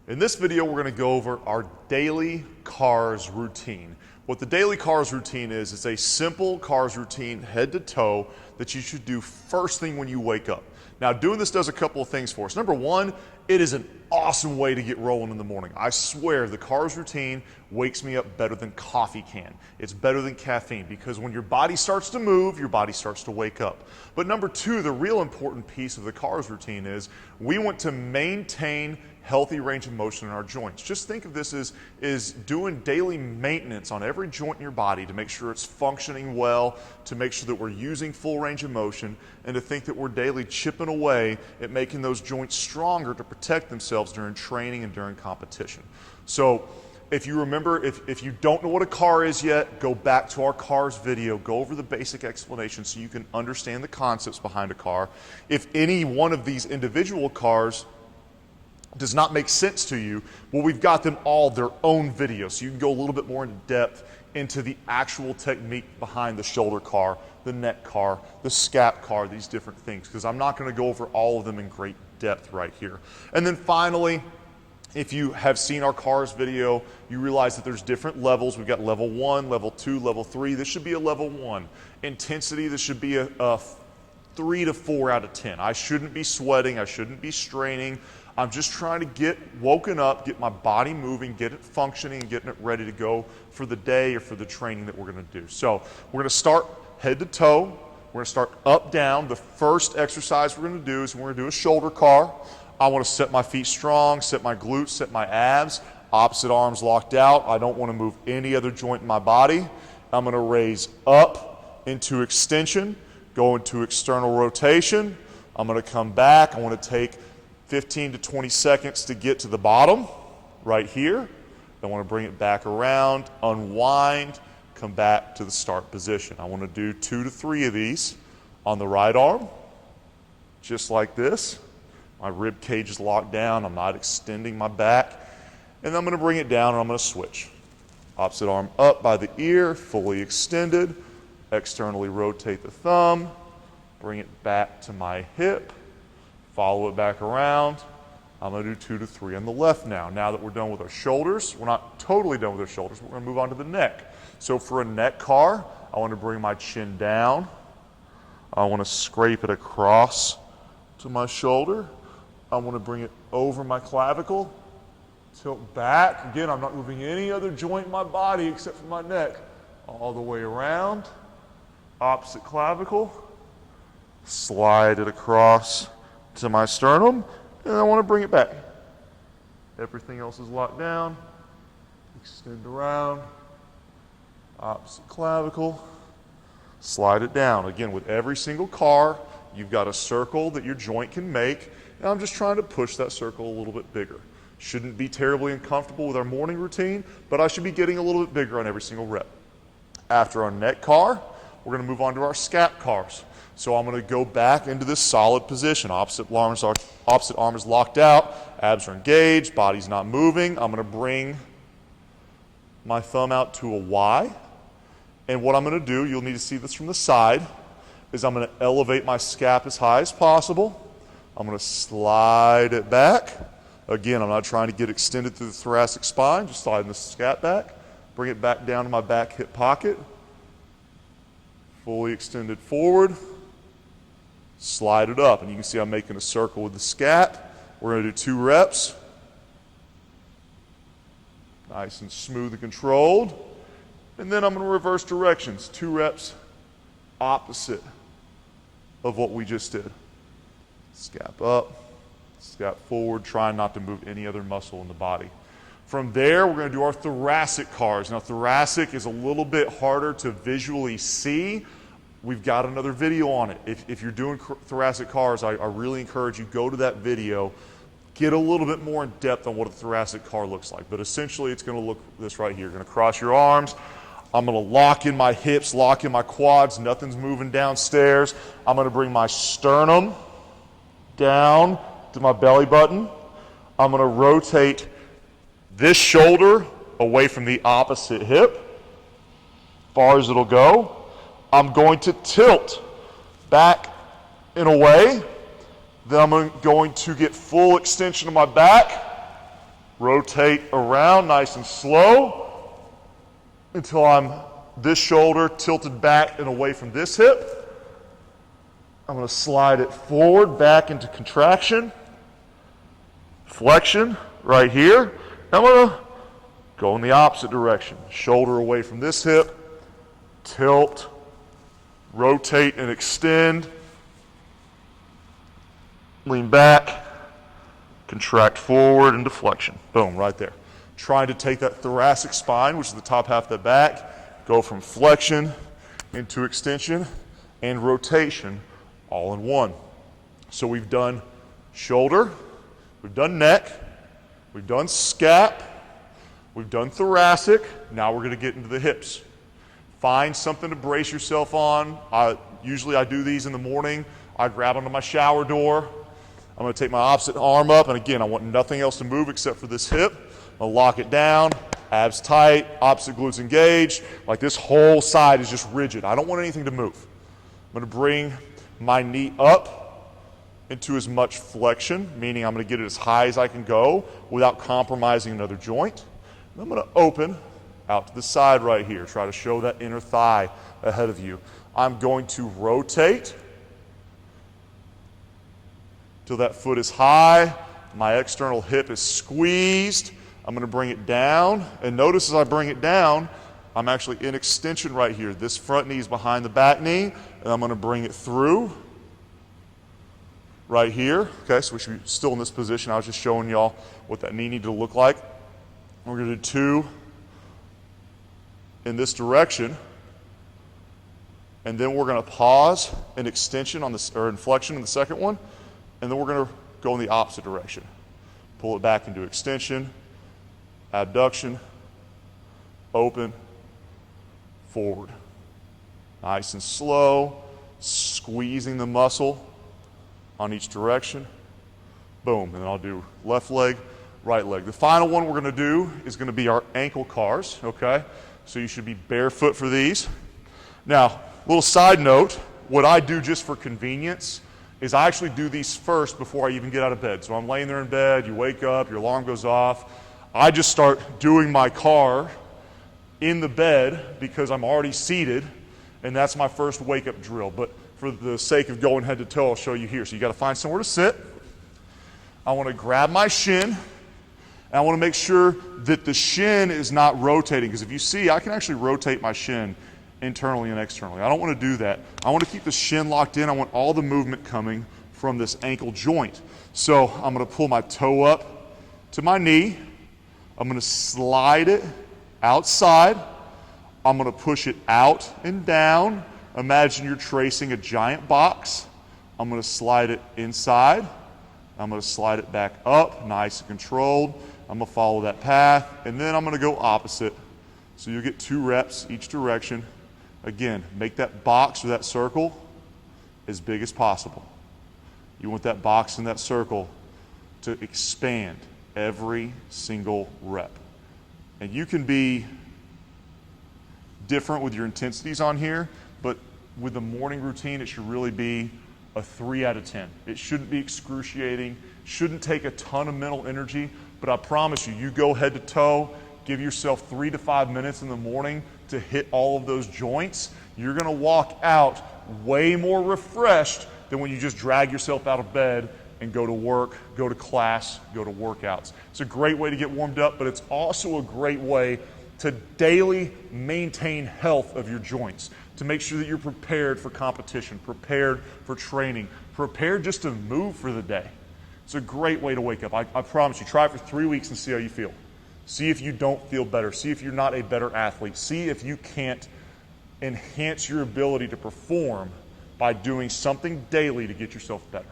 In this video, we're going to go over our daily C.A.R.s routine. What the daily C.A.R.s routine is a simple C.A.R.s routine, head to toe, that you should do first thing when you wake up. Now, doing this does a couple of things for us. Number one, it is an awesome way to get rolling in the morning. I swear the C.A.R.s routine wakes me up better than coffee can. It's better than caffeine because when your body starts to move, your body starts to wake up. But number two, the real important piece of the C.A.R.s routine is we want to maintain healthy range of motion in our joints. Just think of this as doing daily maintenance on every joint in your body to make sure it's functioning well, to make sure that we're using full range of motion, and to think that we're daily chipping away at making those joints stronger to protect themselves during training and during competition. So if you remember, if you don't know what a C.A.R. is yet, go back to our C.A.R.s video, go over the basic explanation so you can understand the concepts behind a C.A.R. If any one of these individual C.A.R.s does not make sense to you, well, we've got them all their own videos, so you can go a little bit more into depth into the actual technique behind the shoulder C.A.R., the neck C.A.R., the scap C.A.R., these different things, because I'm not going to go over all of them in great depth right here. And then finally, if you have seen our C.A.R.s video, you realize that there's different levels. We've got level 1, level 2, level 3. This should be a level 1. Intensity, this should be a 3 to 4 out of 10. I shouldn't be sweating. I shouldn't be straining. I'm just trying to get woken up, get my body moving, get it functioning, and getting it ready to go for the day or for the training that we're going to do. So we're going to start head to toe. We're going to start up, down. The first exercise we're going to do is we're going to do a shoulder C.A.R. I want to set my feet strong, set my glutes, set my abs, opposite arms locked out. I don't want to move any other joint in my body. I'm going to raise up into extension, go into external rotation. I'm going to come back. I want to take 15 to 20 seconds to get to the bottom right here. I want to bring it back around, unwind, come back to the start position. I want to do 2 to 3 of these on the right arm, just like this. My rib cage is locked down. I'm not extending my back. And I'm going to bring it down and I'm going to switch. Opposite arm up by the ear, fully extended. Externally rotate the thumb. Bring it back to my hip. Follow it back around. I'm going to do 2 to 3 on the left now. Now that we're done with our shoulders, we're not totally done with our shoulders, but we're going to move on to the neck. So for a neck C.A.R., I want to bring my chin down. I want to scrape it across to my shoulder. I want to bring it over my clavicle, tilt back. Again, I'm not moving any other joint in my body except for my neck. All the way around, opposite clavicle, slide it across to my sternum, and I want to bring it back. Everything else is locked down. Extend around, opposite clavicle, slide it down. Again, with every single C.A.R., you've got a circle that your joint can make, and I'm just trying to push that circle a little bit bigger. Shouldn't be terribly uncomfortable with our morning routine, but I should be getting a little bit bigger on every single rep. After our neck C.A.R., we're going to move on to our scap C.A.R.s. So I'm going to go back into this solid position. Opposite arm is locked out, abs are engaged, body's not moving. I'm going to bring my thumb out to a Y. And what I'm going to do, you'll need to see this from the side, is I'm going to elevate my scap as high as possible. I'm going to slide it back. Again, I'm not trying to get extended through the thoracic spine, just sliding the scap back. Bring it back down to my back hip pocket. Fully extended forward. Slide it up, and you can see I'm making a circle with the scap. We're going to do 2 reps. Nice and smooth and controlled. And then I'm going to reverse directions. 2 reps opposite of what we just did. Scap up, scap forward, trying not to move any other muscle in the body. From there, we're going to do our thoracic C.A.R.s. Now, thoracic is a little bit harder to visually see. We've got another video on it. If you're doing thoracic C.A.R.s, I really encourage you, go to that video, get a little bit more in depth on what a thoracic C.A.R. looks like. But essentially, it's going to look this right here. You're going to cross your arms. I'm going to lock in my hips, lock in my quads. Nothing's moving downstairs. I'm going to bring my sternum down to my belly button. I'm going to rotate this shoulder away from the opposite hip, far as it'll go. I'm going to tilt back and away. Then I'm going to get full extension of my back. Rotate around nice and slow until this shoulder tilted back and away from this hip. I'm going to slide it forward, back into contraction, flexion right here. I'm going to go in the opposite direction. Shoulder away from this hip, tilt, rotate and extend, lean back, contract forward into flexion. Boom, right there. Trying to take that thoracic spine, which is the top half of the back, go from flexion into extension and rotation all in one. So we've done shoulder, we've done neck, we've done scap, we've done thoracic. Now we're going to get into the hips. Find something to brace yourself on. Usually I do these in the morning. I grab onto my shower door. I'm going to take my opposite arm up, and again, I want nothing else to move except for this hip. I'll lock it down, abs tight, opposite glutes engaged. Like this whole side is just rigid. I don't want anything to move. I'm going to bring my knee up into as much flexion, meaning I'm going to get it as high as I can go without compromising another joint. And I'm going to open out to the side right here. Try to show that inner thigh ahead of you. I'm going to rotate till that foot is high. My external hip is squeezed. I'm going to bring it down. And notice as I bring it down, I'm actually in extension right here. This front knee is behind the back knee, and I'm going to bring it through right here. Okay, so we should be still in this position. I was just showing y'all what that knee needed to look like. We're going to do 2 in this direction, and then we're going to pause in extension on this, or in flexion in the second one, and then we're going to go in the opposite direction. Pull it back into extension, abduction, open, forward. Nice and slow, squeezing the muscle on each direction. Boom, and then I'll do left leg, right leg. The final one we're going to do is going to be our ankle CARs, okay? So you should be barefoot for these. Now, little side note, what I do just for convenience is I actually do these first before I even get out of bed. So I'm laying there in bed, you wake up, your alarm goes off. I just start doing my CAR in the bed because I'm already seated, and that's my first wake up drill. But for the sake of going head to toe, I'll show you here. So you got to find somewhere to sit. I want to grab my shin, and I want to make sure that the shin is not rotating, because if you see, I can actually rotate my shin internally and externally. I don't want to do that. I want to keep the shin locked in. I want all the movement coming from this ankle joint. So I'm going to pull my toe up to my knee. I'm going to slide it outside. I'm going to push it out and down. Imagine you're tracing a giant box. I'm going to slide it inside. I'm going to slide it back up, nice and controlled. I'm going to follow that path, and then I'm going to go opposite. So you'll get 2 reps each direction. Again, make that box or that circle as big as possible. You want that box and that circle to expand every single rep. And you can be different with your intensities on here, but with the morning routine, it should really be a 3 out of 10. It shouldn't be excruciating, shouldn't take a ton of mental energy, but I promise you, you go head to toe, give yourself 3 to 5 minutes in the morning to hit all of those joints. You're gonna walk out way more refreshed than when you just drag yourself out of bed and go to work, go to class, go to workouts. It's a great way to get warmed up, but it's also a great way to daily maintain health of your joints, to make sure that you're prepared for competition, prepared for training, prepared just to move for the day. It's a great way to wake up. I promise you, try it for 3 weeks and see how you feel. See if you don't feel better. See if you're not a better athlete. See if you can't enhance your ability to perform by doing something daily to get yourself better.